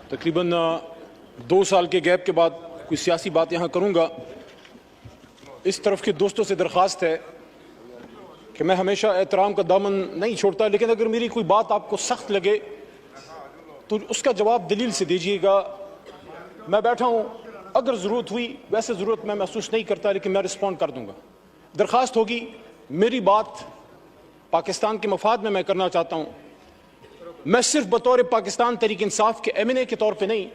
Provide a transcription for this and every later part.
तकरीबन 2 साल के गैप के बाद कोई सियासी बात यहाँ करूँगा। इस तरफ के दोस्तों से दरख्वास्त है कि मैं हमेशा एहतराम का दामन नहीं छोड़ता, लेकिन अगर मेरी कोई बात आपको सख्त लगे तो उसका जवाब दलील से दीजिएगा। मैं बैठा हूँ, अगर ज़रूरत हुई, वैसे ज़रूरत मैं महसूस नहीं करता, लेकिन मैं रिस्पॉन्ड कर दूँगा। दरख्वास्त होगी, मेरी बात पाकिस्तान के मफाद में मैं करना चाहता हूँ। मैं सिर्फ बतौर पाकिस्तान तहरीक इंसाफ के एमएनए के तौर पे नहीं,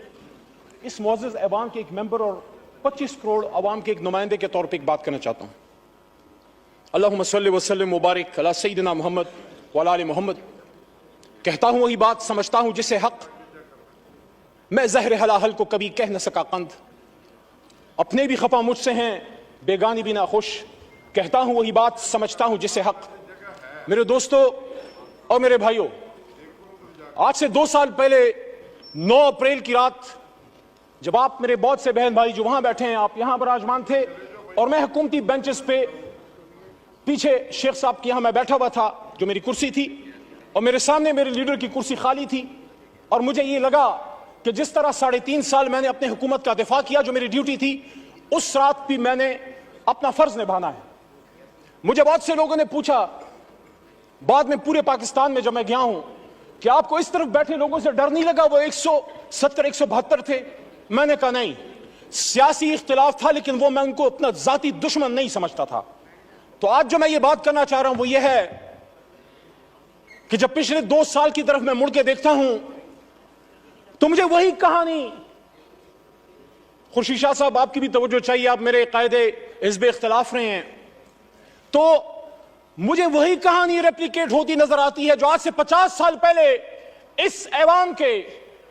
इस मुअज़्ज़ज़ ऐवान के एक मेंबर और 25 करोड़ अवाम के एक नुमाइंदे के तौर पे एक बात करना चाहता हूँ। अल्लाहुम्मा सल्लि व सल्लिम मुबारक अला सय्यिदिना मोहम्मद व अला आलि मोहम्मद। कहता हूँ वही बात, समझता हूँ जिसे हक, मैं ज़हर हलाहल को कभी कह न सका कंद। अपने भी खफा मुझसे हैं, बेगानी भी ना खुश। कहता हूँ वही बात, समझता हूँ जिसे हक। मेरे दोस्तों और मेरे भाइयों, आज से 2 साल पहले 9 अप्रैल की रात, जब आप मेरे बहुत से बहन भाई जो वहां बैठे हैं, आप यहां विराजमान थे और मैं हुकूमती बेंचेस पे पीछे शेख साहब के यहां मैं बैठा हुआ था, जो मेरी कुर्सी थी, और मेरे सामने मेरे लीडर की कुर्सी खाली थी। और मुझे ये लगा कि जिस तरह 3.5 साल मैंने अपने हुकूमत का दिफा किया, जो मेरी ड्यूटी थी, उस रात भी मैंने अपना फर्ज निभाना है। मुझे बहुत से लोगों ने पूछा बाद में, पूरे पाकिस्तान में जब मैं गया हूं, कि आपको इस तरफ बैठे लोगों से डर नहीं लगा? वो 170-172 थे। मैंने कहा नहीं, सियासी इख्तिलाफ था, लेकिन वो मैं उनको अपना जाती दुश्मन नहीं समझता था। तो आज जो मैं ये बात करना चाह रहा हूं वो ये है कि जब पिछले 2 साल की तरफ मैं मुड़ के देखता हूं तो मुझे वही कहानी, खुर्शीद शाह साहब आपकी भी तवज्जो चाहिए, आप मेरे कायदे हिज़्ब इख्तिलाफ रहे हैं, तो मुझे वही कहानी रेप्लिकेट होती नजर आती है जो आज से 50 साल पहले इस ऐवान के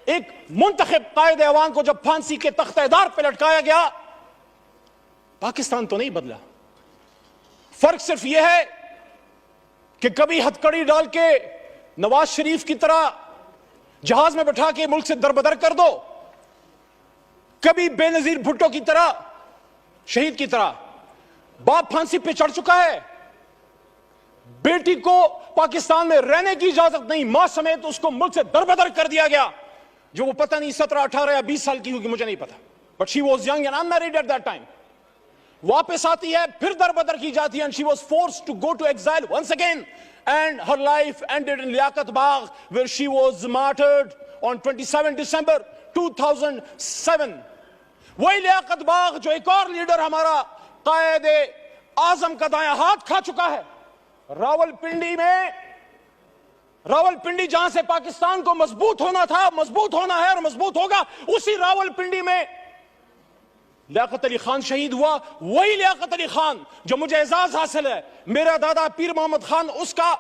एक मुंतखब कायद ऐवान को जब फांसी के तख्तेदार पे लटकाया गया। पाकिस्तान तो नहीं बदला, फर्क सिर्फ यह है कि कभी हथकड़ी डाल के नवाज शरीफ की तरह जहाज में बैठा के मुल्क से दरबदर कर दो, कभी बेनजीर भुट्टो की तरह, शहीद की तरह। बाप फांसी पे चढ़ चुका है, बेटी को पाकिस्तान में रहने की इजाजत नहीं, मां समेत उसको मुल्क से दरबदर कर दिया गया, जो वो पता नहीं 17, 18 या 20 साल की होगी, मुझे नहीं पता, but she was young and unmarried at that time. वापस आती है, फिर दरबदर की जाती है, and she was forced to go to exile once again, and her life ended in Liaquat Bagh, where she was martyred on 27 December 2007। वही लियाकत बाग जो एक और लीडर हमारा कायदे आजम का दायां हाथ खा चुका है। रावलपिंडी में, रावलपिंडी जहां से पाकिस्तान को मजबूत होना था, मजबूत होना है और मजबूत होगा, उसी रावलपिंडी में लियाकत अली खान शहीद हुआ। वही लियाकत अली खान जो मुझे एजाज हासिल है, मेरा दादा पीर मोहम्मद खान उसका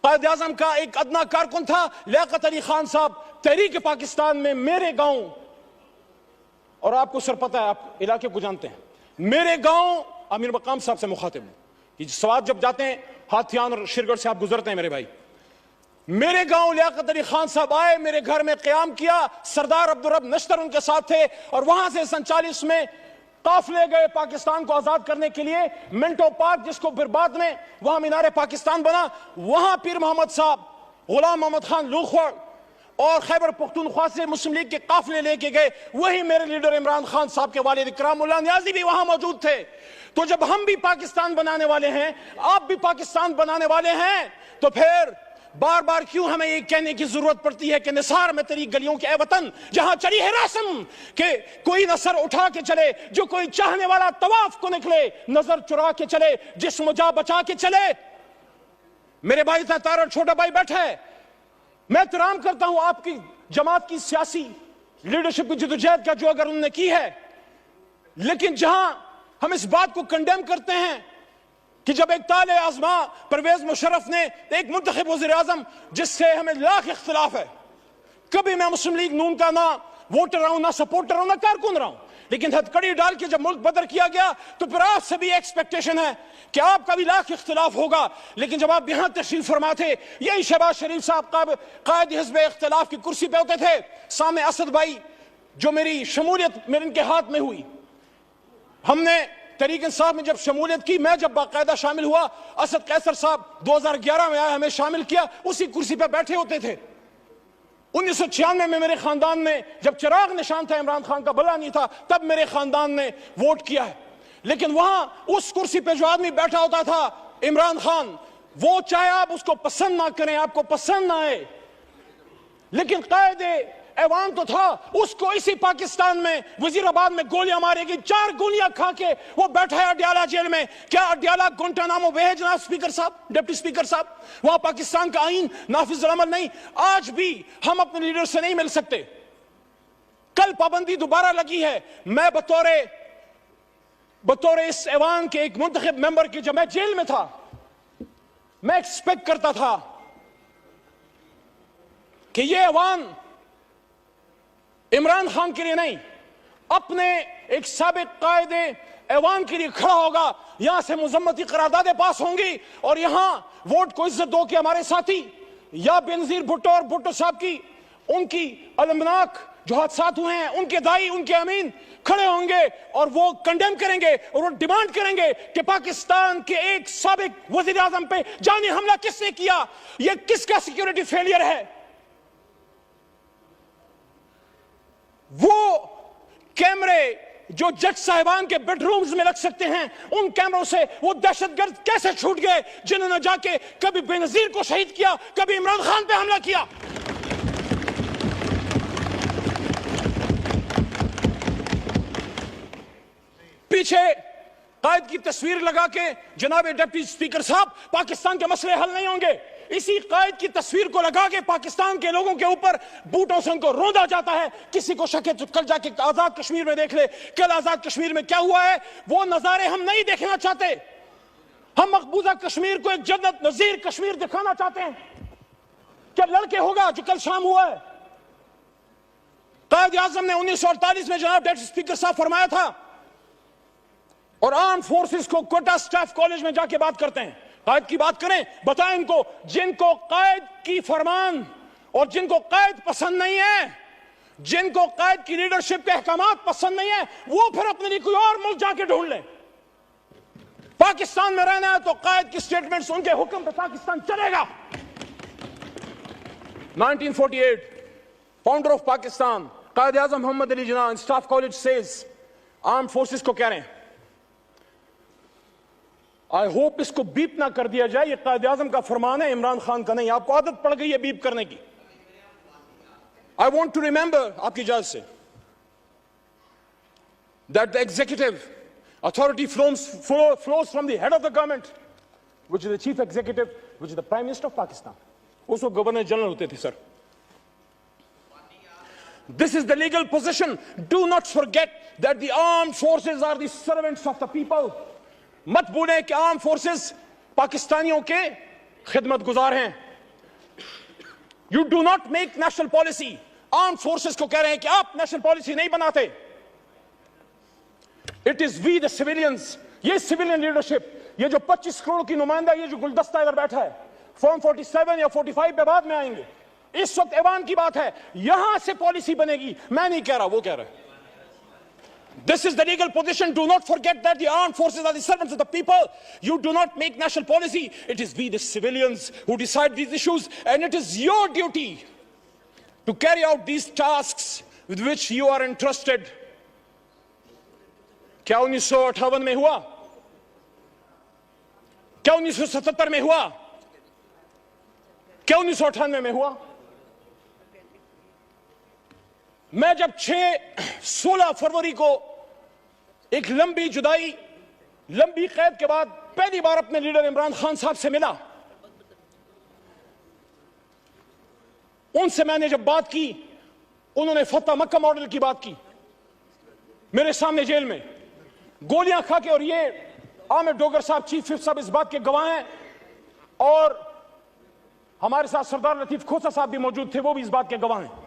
कायद आजम का एक अदना कारकुन था। लियाकत अली खान साहब तहरीक पाकिस्तान में मेरे गांव, और आपको सर पता है, आप इलाके को जानते हैं, मेरे गांव अमीर मकाम साहब से मुखातिब हूं कि स्वाद जब जाते हैं हाथियान और शिरगढ़ से आप गुजरते हैं मेरे भाई, मेरे गांव लियाकत अली खान साहब आए, मेरे घर में क़याम किया, सरदार अब्दुल रब नश्तर उनके साथ थे, और वहां से 47 में काफिले गए पाकिस्तान को आजाद करने के लिए। मिंटो पार्क, जिसको फिर बाद में वहां मीनार पाकिस्तान बना, वहां पीर मोहम्मद साहब, गुलाम मोहम्मद खान लूखवड़ और खैबर पख्तूनख्वा से मुस्लिम लीग के काफिले लेके गए। वही मेरे लीडर इमरान खान साहब के वालिद इकराम उल्लाह नियाज़ी भी वहां मौजूद थे। तो जब हम भी पाकिस्तान बनाने वाले हैं, आप भी पाकिस्तान बनाने वाले हैं, तो फिर बार बार क्यों हमें ये कहने की जरूरत पड़ती है कि निसार में तेरी गलियों के ए वतन जहां चली है रस्म के कोई न सर उठा के चले, जो कोई चाहने वाला तवाफ को निकले, नजर चुरा के चले, जिस्म जा बचा के चले। मेरे भाई तार और छोटा भाई बैठा है, मैं एहतराम करता हूं आपकी जमात की सियासी लीडरशिप की जदोजहद का जो अगर उन्होंने की है, लेकिन जहां हम इस बात को कंडेम करते हैं कि जब एक ताले आजमा परवेज मुशर्रफ ने एक मुंतखब वज़ीर आज़म जिससे हमें लाख इख्तिलाफ है, कभी मैं मुस्लिम लीग नून का ना वोटर रहा हूं, ना सपोर्टर रहा हूं, ना कारकुन रहा हूं, लेकिन हथकड़ी डाल के जब मुल्क बदर किया गया तो फिर आपसे भी एक्सपेक्टेशन है कि आपका भी लाख इख्तिलाफ होगा। लेकिन जब आप यहां तशरीफ फरमा थे, यही शहबाज शरीफ साहब कायद हिज़्ब इख्तिलाफ की कुर्सी पे होते थे, सामने असद भाई, जो मेरी शमूलियत मेरे इनके हाथ में हुई, हमने तहरीक इंसाफ में जब शमूलियत की, मैं जब बाकायदा शामिल हुआ, असद कैसर साहब 2011 में आए, हमें शामिल किया, उसी कुर्सी पर बैठे होते थे। 1996 में मेरे खानदान ने, जब चिराग निशान था, इमरान खान का भला नहीं था, तब मेरे खानदान ने वोट किया है। लेकिन वहां उस कुर्सी पे जो आदमी बैठा होता था, इमरान खान, वो चाहे आप उसको पसंद ना करें, आपको पसंद ना आए, लेकिन कायदे ऐवान तो था। उसको इसी पाकिस्तान में वजीराबाद में गोलियां मारेगी, 4 गोलियां खा के वो बैठा है अडयाला जेल में। क्या अडयाला गुंटानामो वे है जनाब स्पीकर साहब, डिप्टी स्पीकर साहब? वहां पाकिस्तान का आईन नाफिज अमल नहीं। आज भी हम अपने लीडर से नहीं मिल सकते। कल पाबंदी दोबारा लगी है। मैं बतौर इस ऐवान के एक मुंतखब मेंबर की, जब मैं जेल में था, मैं एक्सपेक्ट करता था कि ये ऐवान इमरान खान के लिए नहीं, अपने एक साबिक कायदे ऐवान के लिए खड़ा होगा। यहां से मुजम्मती करारदादें पास होंगी और यहां वोट को इज्जत दो कि हमारे साथी या बेनजीर भुट्टो और भुट्टो साहब की, उनकी अलमनाक जो हादसात हुए हैं, उनके दाई, उनके अमीन खड़े होंगे और वो कंडेम करेंगे और वो डिमांड करेंगे कि पाकिस्तान के एक साबिक वजीर आजम पे जानी हमला किसने किया, ये किसका सिक्योरिटी फेलियर है। वो कैमरे जो जज साहिबान के बेडरूम्स में लग सकते हैं, उन कैमरों से वो दहशतगर्द कैसे छूट गए जिन्होंने जाके कभी बेनजीर को शहीद किया, कभी इमरान खान पे हमला किया। पीछे कायद की तस्वीर लगा के, जनाब डिप्टी स्पीकर साहब, पाकिस्तान के मसले हल नहीं होंगे। इसी कायद की तस्वीर को लगा के पाकिस्तान के लोगों के ऊपर बूटों से उनको रोंदा जाता है। किसी को शक है तो कल जाके आजाद कश्मीर में देख ले, कल आजाद कश्मीर में क्या हुआ है। वो नजारे हम नहीं देखना चाहते। हम मकबूजा कश्मीर को एक जन्नत नजीर कश्मीर दिखाना चाहते हैं। क्या लड़के होगा जो कल शाम हुआ है? कायद आजम ने 1948 में जनाब डिप्टी स्पीकर साहब फरमाया था, और आर्म फोर्सेस को कोटा स्टाफ कॉलेज में जाके बात करते हैं, कायद की बात करें, बताएं इनको, जिनको कायद की फरमान और जिनको कायद पसंद नहीं है, जिनको कायद की लीडरशिप के अहकामात पसंद नहीं है, वो फिर अपने लिए कोई और मुल्क जाके ढूंढ लें। पाकिस्तान में रहना है तो कायद की स्टेटमेंट्स, उनके हुक्म पे पाकिस्तान चलेगा। 1948, founder of Pakistan Quaid Azam Mohammad Ali Jinnah staff college says, arm forces को कह रहे हैं, आई होप इसको बीप ना कर दिया जाए, ये कायद आजम का फरमान है, इमरान खान का नहीं। आपको आदत पड़ गई है बीप करने की। आई वॉन्ट टू रिमेंबर, आपकी इजाजत से, that the executive authority flows from the head of the government, which is the chief executive, which is the prime minister of Pakistan. उसको गवर्नर जनरल होते थे sir. This is the legal position. Do not forget that the armed forces are the servants of the people. मत भूलें कि arm forces पाकिस्तानियों के खिदमत गुजार हैं। You do not make national policy. Arm forces को कह रहे हैं कि आप नेशनल पॉलिसी नहीं बनाते। It is we the civilians. ये सिविलियन लीडरशिप, ये जो 25 करोड़ की नुमाइंदा, ये जो गुलदस्ता इधर बैठा है, फॉर्म 47 या 45 पे बाद में आएंगे। इस वक्त ऐवान की बात है, यहां से पॉलिसी बनेगी। मैं नहीं कह रहा, वो कह रहा है। This is the legal position. Do not forget that the armed forces are the servants of the people. You do not make national policy. It is we, the civilians, who decide these issues, and it is your duty to carry out these tasks with which you are entrusted. क्या 1958 में हुआ? क्या 1977 में हुआ? क्या 1998 में हुआ? मैं जब 16 फरवरी को एक लंबी जुदाई, लंबी कैद के बाद पहली बार अपने लीडर इमरान खान साहब से मिला, उनसे मैंने जब बात की, उन्होंने फतह मक्का मॉडल की बात की मेरे सामने जेल में, गोलियां खा के। और ये आमिर डोगर साहब, चीफ विप साहब इस बात के गवाह हैं, और हमारे साथ सरदार लतीफ खोसा साहब भी मौजूद थे, वो भी इस बात के गवाह हैं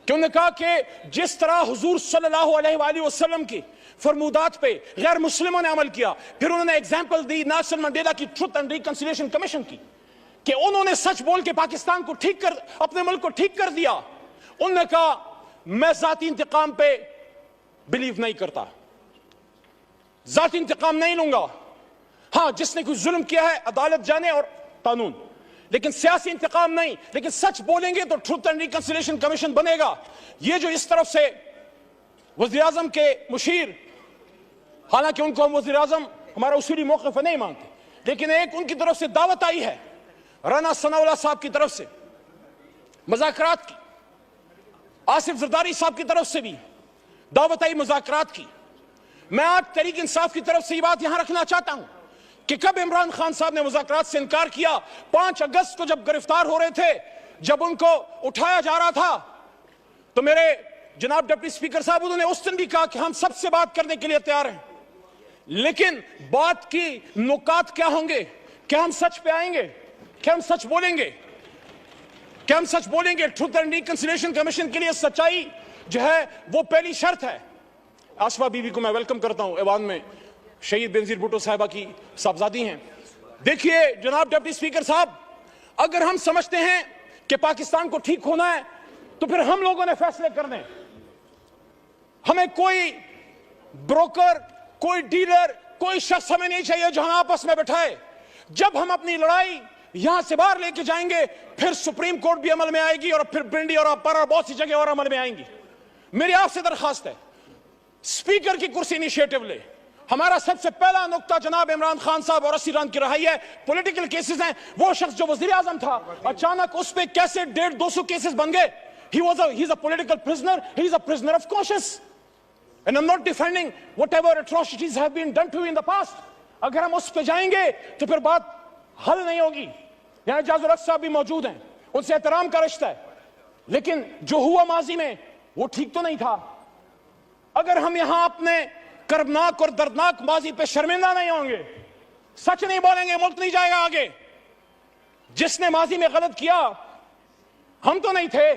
कि उन्होंने कहा कि जिस तरह हुजूर सल्लल्लाहु अलैहि वसल्लम की फरमूदात पे गैर मुस्लिमों ने अमल किया। फिर उन्होंने एग्जाम्पल दी नेल्सन मंडेला की ट्रुथ एंड रिकंसिलिएशन कमीशन की, कि उन्होंने सच बोल के पाकिस्तान को ठीक कर, अपने मुल्क को ठीक कर दिया। उन्होंने कहा मैं जाती इंतकाम पे बिलीव नहीं करता, जाती इंतकाम नहीं लूंगा। हां, जिसने कोई जुल्म किया है अदालत जाने और कानून, लेकिन सियासी इंतकाम नहीं, लेकिन सच बोलेंगे तो ट्रुथ एंड रिकंसिलिएशन कमीशन बनेगा। ये जो इस तरफ से वज़ीर आज़म के मुशीर, हालांकि उनको हम वज़ीर आज़म हमारा उसूली मौक़िफ़ नहीं मानते, लेकिन एक उनकी तरफ से दावत आई है राना सनाउल्लाह साहब की तरफ से मुज़ाकरात की, आसिफ ज़रदारी साहब की तरफ से भी दावत आई मुज़ाकरात की। मैं आज तहरीक इंसाफ की तरफ से ये बात यहां रखना चाहता हूं कि कब इमरान खान साहब ने मुज़ाकरात से इनकार किया? 5 अगस्त को जब गिरफ्तार हो रहे थे, जब उनको उठाया जा रहा था, तो मेरे जनाब डिप्टी स्पीकर साहब उन्होंने उस दिन भी कहा कि हम सबसे बात करने के लिए तैयार हैं, लेकिन बात की नुकात क्या होंगे? क्या हम सच पे आएंगे? क्या हम सच बोलेंगे? क्या हम सच बोलेंगे? ट्रुथ एंड रिकंसिलिएशन कमीशन के लिए सच्चाई जो है वो पहली शर्त है। आसफा बीवी को मैं वेलकम करता हूं, ऐवान में शहीद बेनजीर भुट्टो साहिबा की साहबजादी हैं। देखिए जनाब डिप्टी स्पीकर साहब, अगर हम समझते हैं कि पाकिस्तान को ठीक होना है तो फिर हम लोगों ने फैसले करने। हमें कोई ब्रोकर, कोई डीलर, कोई शख्स हमें नहीं चाहिए जो हम आपस में बैठाए। जब हम अपनी लड़ाई यहां से बाहर लेके जाएंगे, फिर सुप्रीम कोर्ट भी अमल में आएगी और फिर बिंडी और अपर और बहुत सी जगह और अमल में आएंगी। मेरी आपसे दरखास्त है, स्पीकर की कुर्सी इनिशिएटिव ले। हमारा सबसे पहला नुक्ता जनाब इमरान खान साहब और असीरान की रहाई है। पॉलिटिकल केसेस हैं। वो शख्स जो वजीर आजम था, अचानक उस पे कैसे 150-200 केसेस बन गए? he's a political prisoner, he's a prisoner of conscience, and I'm not defending whatever atrocities have been done to him in the past. अगर हम उस पे जाएंगे तो फिर बात हल नहीं होगी। यहाँ इजाजुल हक साहब भी मौजूद हैं, उनसे एहतराम का रिश्ता है, लेकिन जो हुआ माजी में वो ठीक तो नहीं था। अगर हम यहां अपने कर्मनाक और दर्दनाक माजी पे शर्मिंदा नहीं होंगे, सच नहीं बोलेंगे, मुल्क नहीं जाएगा आगे। जिसने माजी में गलत किया हम तो नहीं थे।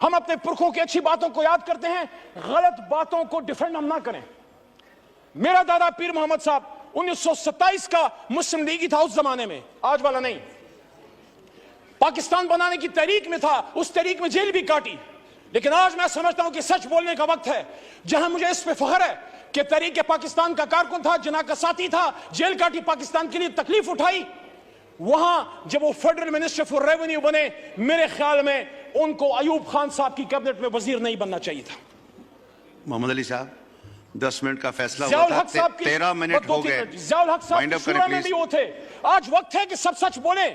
हम अपने पुरखों की अच्छी बातों को याद करते हैं, गलत बातों को डिफेंड हम ना करें। मेरा दादा पीर मोहम्मद साहब 1927 का मुस्लिम लीगी था उस जमाने में, आज वाला नहीं। पाकिस्तान बनाने की तहरीक में था, उस तहरीक में जेल भी काटी। लेकिन आज मैं समझता हूं कि सच बोलने का वक्त है। जहां मुझे इस पे फख्र है कि तहरीक पाकिस्तान का कारकुन था, जिना का साथी था, जेल काटी, पाकिस्तान के लिए तकलीफ उठाई, वहां जब वो फेडरल मिनिस्टर फॉर रेवेन्यू बने, मेरे ख्याल में उनको अयूब खान साहब की कैबिनेट में वजीर नहीं बनना चाहिए था। मोहम्मद अली साहब 10 मिनट का फैसला हुआ था, 13 मिनट हो गए। ज़ियाउल हक साहब शुरा में भी वो थे। आज वक्त है कि सब सच बोले।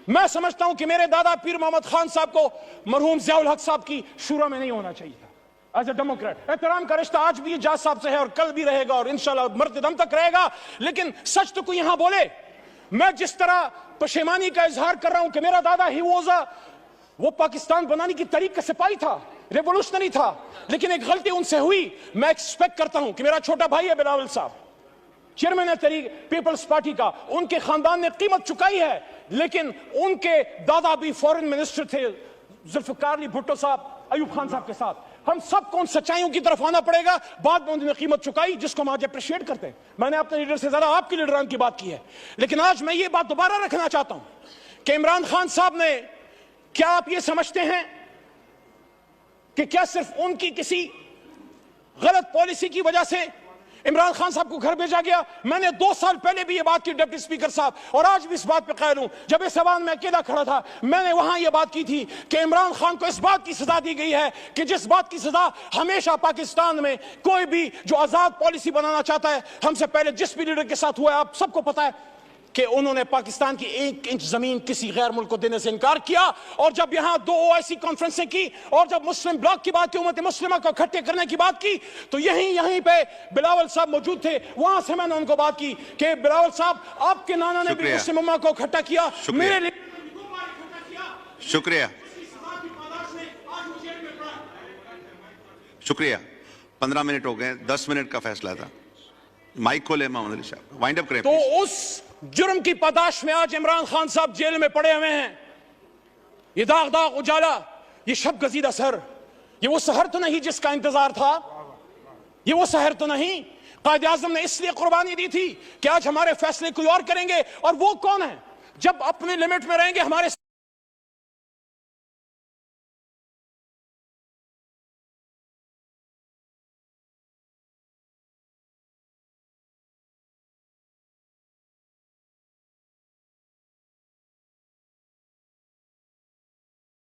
मैं समझता हूं कि मेरे दादा पीर मोहम्मद खान साहब को मरहूम ज़ियाउल हक साहब की शुरा में नहीं होना चाहिए था। एज ए डेमोक्रेट एहतराम का रिश्ता आज भी जाज साहब से है और कल भी रहेगा और इंशाल्लाह मरते दम तक रहेगा। लेकिन सच तो कोई यहां बोले। मैं जिस तरह पशेमानी का इजहार कर रहा हूं कि मेरा दादा वो पाकिस्तान बनाने की तरीक का सिपाही था, रेवोल्यूशनरी था, लेकिन एक गलती उनसे हुई। मैं एक्सपेक्ट करता हूं कि मेरा छोटा भाई है बिलावल साहब, चेयरमैन है तहरीक पीपल्स पार्टी का, उनके खानदान ने कीमत चुकाई है, लेकिन उनके दादा भी फॉरेन मिनिस्टर थे, जुल्फिकार अली भुट्टो साहब अयूब खान साहब के साथ। हम सबको उन सच्चाइयों की तरफ आना पड़ेगा। बाद में उन्होंने कीमत चुकाई, जिसको हम आज अप्रिशिएट करते हैं। मैंने अपने लीडर से ज्यादा आपके लीडरान की बात की है, लेकिन आज मैं ये बात दोबारा रखना चाहता हूं कि इमरान खान साहब ने, क्या आप ये समझते हैं कि क्या सिर्फ उनकी किसी गलत पॉलिसी की वजह से इमरान खान साहब को घर भेजा गया? मैंने 2 साल पहले भी ये बात की डिप्टी स्पीकर साहब, और आज भी इस बात पे कायल हूं। जब इस सवाल में अकेला खड़ा था, मैंने वहां ये बात की थी कि इमरान खान को इस बात की सजा दी गई है कि जिस बात की सजा हमेशा पाकिस्तान में कोई भी जो आजाद पॉलिसी बनाना चाहता है, हमसे पहले जिस भी लीडर के साथ हुआ है, आप सबको पता है कि उन्होंने पाकिस्तान की 1 इंच जमीन किसी गैर मुल्क को देने से इनकार किया। और जब यहां 2 OIC कॉन्फ्रेंसें की और जब मुस्लिम ब्लॉक की बात की, उम्मत मुस्लिमा को इकट्ठे करने की बात की, तो यहीं पे बिलावल साहब मौजूद थे। वहां से मैंने उनको बात की कि बिलावल साहब, आपके नाना ने भी मुस्लिम उम्मा को इकट्ठा किया, मेरे लिए 2 बार इकट्ठा किया। शुक्रिया। 15 मिनट हो गए, 10 मिनट का फैसला था। माइक खोले मोहम्मद अली साहब, वाइंड अप करें। तो उस जुर्म की पादाश में आज इमरान खान साहब जेल में पड़े हुए हैं। ये दाग दाग उजाला, ये शब गजीदा सर, ये वो सहर तो नहीं जिसका इंतजार था। ये वो सहर तो नहीं। कायद आजम ने इसलिए कुर्बानी दी थी कि आज हमारे फैसले कोई और करेंगे, और वो कौन है? जब अपने लिमिट में रहेंगे हमारे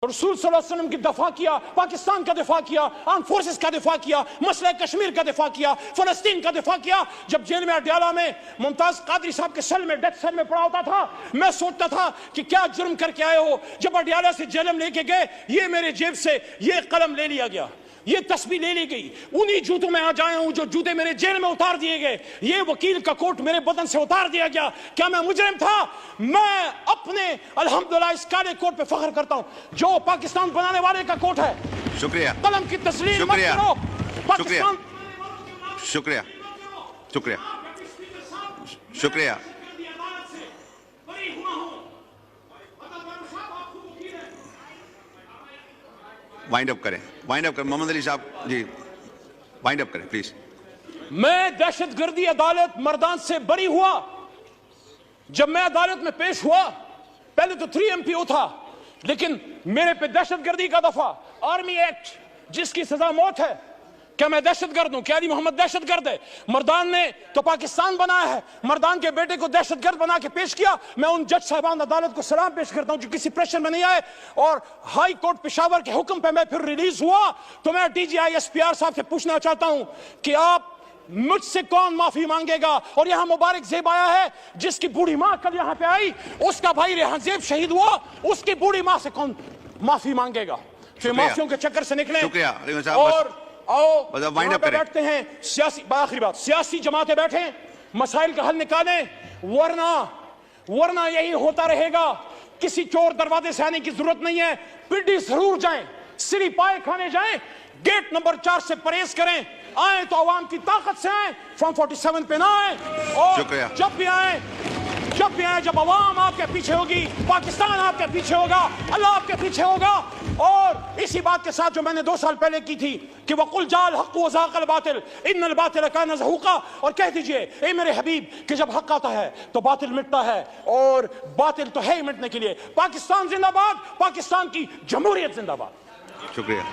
रसूल सल्लल्लाहु अलैहि वसल्लम की दफा किया, पाकिस्तान का दिफा किया, आर्म फोर्सेस का दिफा किया, मसला कश्मीर का दिफा किया, फलस्तीन का दिफा किया। जब जेल में अडयाला में मुमताज कादरी साहब के सेल में, डेथ सेल में पड़ा होता था, मैं सोचता था कि क्या जुर्म करके आए हो। जब अडयाला से जेल में लेके गए, ये मेरे जेब से ये कलम ले लिया गया, ये तस्वीर ले ली गई, उन्हीं जूतों में आज आया हूं जो जूते मेरे जेल में उतार दिए गए, ये वकील का कोट मेरे बदन से उतार दिया गया। क्या मैं मुजरिम था? मैं अपने अल्हम्दुलिल्लाह इस काले कोट पे फख्र करता हूं जो पाकिस्तान बनाने वाले का कोट है। शुक्रिया। कलम की तस्लीम मत शुक्रिया। करो। शुक्रिया। शुक्रिया। शुक्रिया। शुक्रिया। वाइंड अप करें, वाइंड अप करें। मोहम्मद अली साहब जी वाइंड अप करें प्लीज। मैं दहशतगर्दी अदालत मर्दान से बरी हुआ। जब मैं अदालत में पेश हुआ, पहले तो 3MPO था, लेकिन मेरे पे दहशतगर्दी का दफा, आर्मी एक्ट जिसकी सजा मौत है। क्या मैं दहशतगर्द हूं? क्या अली मोहम्मद दहशतगर्द है? मर्दान ने तो पाकिस्तान बनाया है, मर्दान के बेटे को दहशतगर्द बना के पेश किया। मैं उन जज साहबान अदालत को सलाम पेश करता हूं जो किसी प्रेशर में नहीं आए, और हाई कोर्ट पेशावर के हुक्म पे मैं फिर रिलीज हुआ। तो मैं DGI SPR साहब से पूछना चाहता हूं कि आप मुझसे कौन माफी मांगेगा? और यहां मुबारक जेब आया है जिसकी बूढ़ी मां कल यहां पे आई, उसका भाई रेहान जेब शहीद हुआ, उसकी बूढ़ी मां से कौन माफी मांगेगा? फिर माफियों के चक्कर से निकले और आओ वहां पे बैठते हैं। सियासी, आखिरी बात, सियासी जमातें बैठे मसाइल का हल निकालें, वरना यही होता रहेगा। किसी चोर दरवाजे से आने की जरूरत नहीं है, पिड्डी जरूर जाएं, सिरी पाए खाने जाएं, गेट नंबर 4 से परहेज करें। आए तो अवाम की ताकत से आए, फॉर्म 47 पे ना आए। और जब भी आए, जब अवाम आपके पीछे होगी, पाकिस्तान आपके पीछे होगा, अल्लाह आपके पीछे होगा। और इसी बात के साथ जो मैंने 2 साल पहले की थी कि वकुल जाल हक़ व ज़ाक़ल बातिल इन्नल बातिल कान ज़हूक़ा, और कह दीजिए ए मेरे हबीब कि जब हक आता है तो बातिल मिटता है, और बातिल तो है ही मिटने के लिए। पाकिस्तान जिंदाबाद, पाकिस्तान की जमहूरियत जिंदाबाद। शुक्रिया।